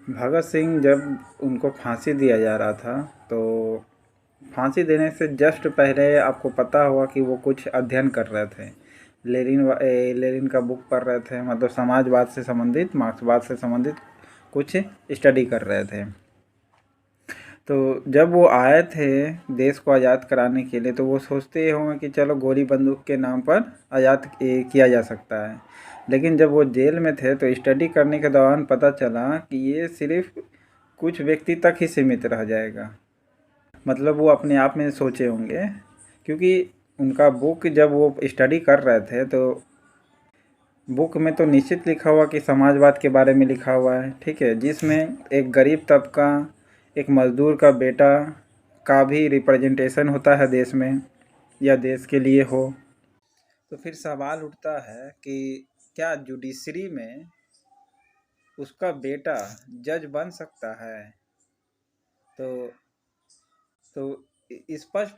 भगत सिंह जब उनको फांसी दिया जा रहा था, तो फांसी देने से जस्ट पहले आपको पता होगा कि वो कुछ अध्ययन कर रहे थे। लेनिन का बुक पढ़ रहे थे, मतलब समाजवाद से संबंधित, मार्क्सवाद से संबंधित कुछ स्टडी कर रहे थे। तो जब वो आए थे देश को आज़ाद कराने के लिए, तो वो सोचते होंगे कि चलो गोली बंदूक के नाम पर आज़ाद किया जा सकता है। लेकिन जब वो जेल में थे तो स्टडी करने के दौरान पता चला कि ये सिर्फ कुछ व्यक्ति तक ही सीमित रह जाएगा। मतलब वो अपने आप में सोचे होंगे, क्योंकि उनका बुक जब वो स्टडी कर रहे थे तो बुक में तो निश्चित लिखा हुआ कि समाजवाद के बारे में लिखा हुआ है, ठीक है, जिसमें एक गरीब तबका, एक मज़दूर का बेटा का भी रिप्रेजेंटेशन होता है देश में, या देश के लिए हो। तो फिर सवाल उठता है कि क्या जुडिशरी में उसका बेटा जज बन सकता है? तो स्पष्ट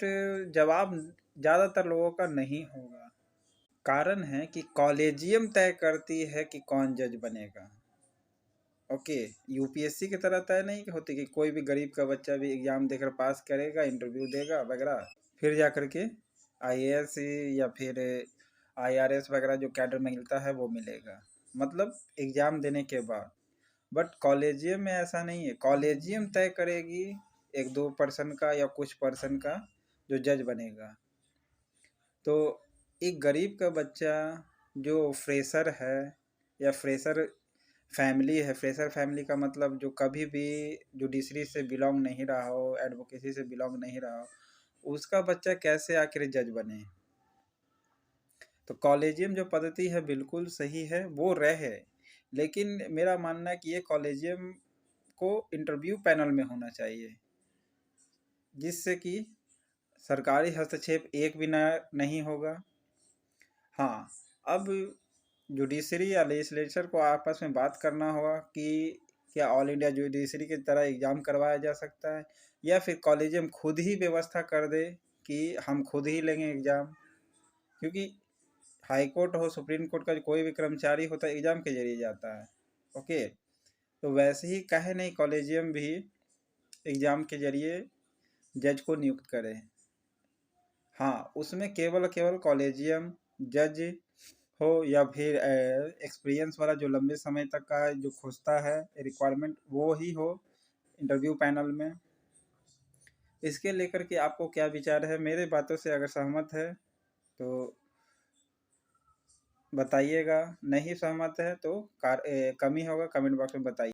जवाब ज़्यादातर लोगों का नहीं होगा। कारण है कि कॉलेजियम तय करती है कि कौन जज बनेगा। ओके, यूपीएससी की तरह तय नहीं होती कि कोई भी गरीब का बच्चा भी एग्ज़ाम देकर पास करेगा, इंटरव्यू देगा वगैरह, फिर जा कर के आईएएस या फिर आईआरएस वगैरह जो कैडर में मिलता है वो मिलेगा, मतलब एग्ज़ाम देने के बाद। बट कॉलेजियम में ऐसा नहीं है। कॉलेजियम तय करेगी एक दो पर्सन का या कुछ पर्सन का जो जज बनेगा। तो एक गरीब का बच्चा जो फ्रेशर है, या फ्रेशर फैमिली है, फ्रेशर फैमिली का मतलब जो कभी भी जुडिशरी से बिलोंग नहीं रहा हो, एडवोकेसी से बिलोंग नहीं रहा हो, उसका बच्चा कैसे आखिर जज बने? तो कॉलेजियम जो पद्धति है बिल्कुल सही है, वो रहे, लेकिन मेरा मानना है कि ये कॉलेजियम को इंटरव्यू पैनल में होना चाहिए, जिससे कि सरकारी हस्तक्षेप एक भी नहीं होगा। हाँ, अब जुडिशरी या लेजिस्लेचर को आपस में बात करना होगा कि क्या ऑल इंडिया जुडिशरी की तरह एग्ज़ाम करवाया जा सकता है, या फिर कॉलेजियम खुद ही व्यवस्था कर दे कि हम खुद ही लेंगे एग्ज़ाम। क्योंकि हाई कोर्ट हो, सुप्रीम कोर्ट का कोई भी कर्मचारी होता है एग्ज़ाम के जरिए जाता है। ओके, तो वैसे ही काहे नहीं कॉलेजियम भी एग्ज़ाम के जरिए जज को नियुक्त करे। हाँ, उसमें केवल केवल कॉलेजियम जज हो, या फिर एक्सपीरियंस वाला जो लंबे समय तक का जो खोजता है रिक्वायरमेंट, वो ही हो इंटरव्यू पैनल में। इसके लेकर के आपको क्या विचार है? मेरे बातों से अगर सहमत है तो बताइएगा, नहीं सहमत है तो कमी होगा कमेंट बॉक्स में बताइए।